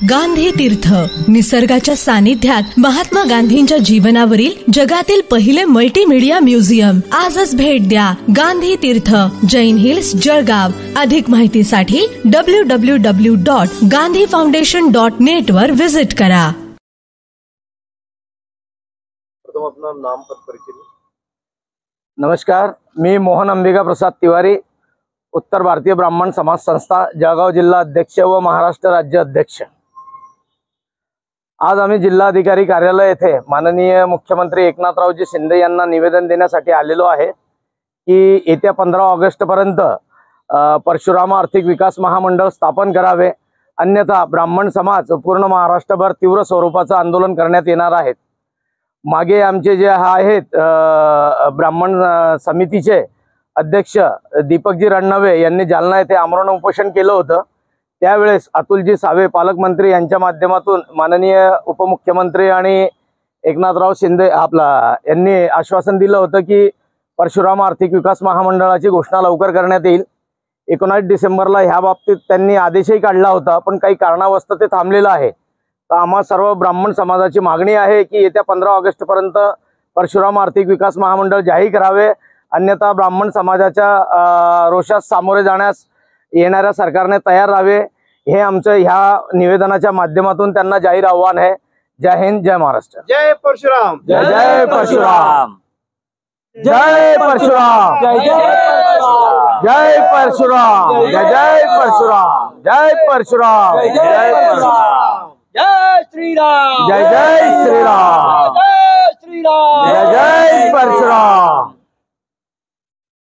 गांधी तीर्थ, निसर्गाच्या सानिध्यात महात्मा गांधींच्या जीवनावरील जगातील पहिले मल्टीमीडिया म्युझियम. आजच भेट द्या. गांधी तीर्थ, जैन हिल्स, जळगाव. अधिक माहितीसाठी www.gandhifoundation.net वर विजिट करा. प्रथम अपना नाम पद परिचय. नमस्कार, मी मोहन अंबिका प्रसाद तिवारी, उत्तर भारतीय ब्राह्मण समाज संस्था जळगाव जिल्हा अध्यक्ष व महाराष्ट्र राज्य अध्यक्ष. आज आम्ही जिल्हाधिकारी कार्यालय येथे माननीय मुख्यमंत्री एकनाथरावजी शिंदे यांना निवेदन देण्यासाठी आलेलो आहे की येत्या 15 ऑगस्ट पर्यंत परशुराम आर्थिक विकास महामंडळ स्थापन करावे, अन्यथा ब्राह्मण समाज पूर्ण महाराष्ट्रभर तीव्र स्वरूपाचं आंदोलन करण्यात येणार आहे. मागे आमचे जे आहेत ब्राह्मण समितीचे अध्यक्ष दीपकजी रणनवे यांनी जालना येथे आमरण उपोषण केलं होतं. त्यावेळेस अतुलजी सावे पालकमंत्री यांच्या माध्यमातून माननीय उपमुख्यमंत्री आणि एकनाथराव शिंदे यांनी आश्वासन दिलं होतं की परशुराम आर्थिक विकास महामंडळाची घोषणा लवकर करण्यात येईल. 19 डिसेंबरला ह्या बाबतीत त्यांनी आदेशही काढला होता, पण काही कारणावस्तव ते थांबलेलं आहे. तर आम्हा सर्व ब्राह्मण समाजाची मागणी आहे की येत्या 15 ऑगस्ट पर्यंत परशुराम आर्थिक विकास महामंडळ जाहीर करावे, अन्यथा ब्राह्मण समाजाच्या रोषास सामोरे जाण्यास येणाऱ्या सरकारने तयार राहावे. हे आमचं ह्या निवेदनाच्या माध्यमातून त्यांना जाहीर आव्हान आहे. जय हिंद, जय महाराष्ट्र. जय परशुराम. जय जय परशुराम. जय परशुराम. जय जय परशुराम. जय जय परशुराम. जय परशुराम. जय परशुराम. जय श्रीराम. जय जय श्रीराम. जय श्रीराम. जय जय परशुराम.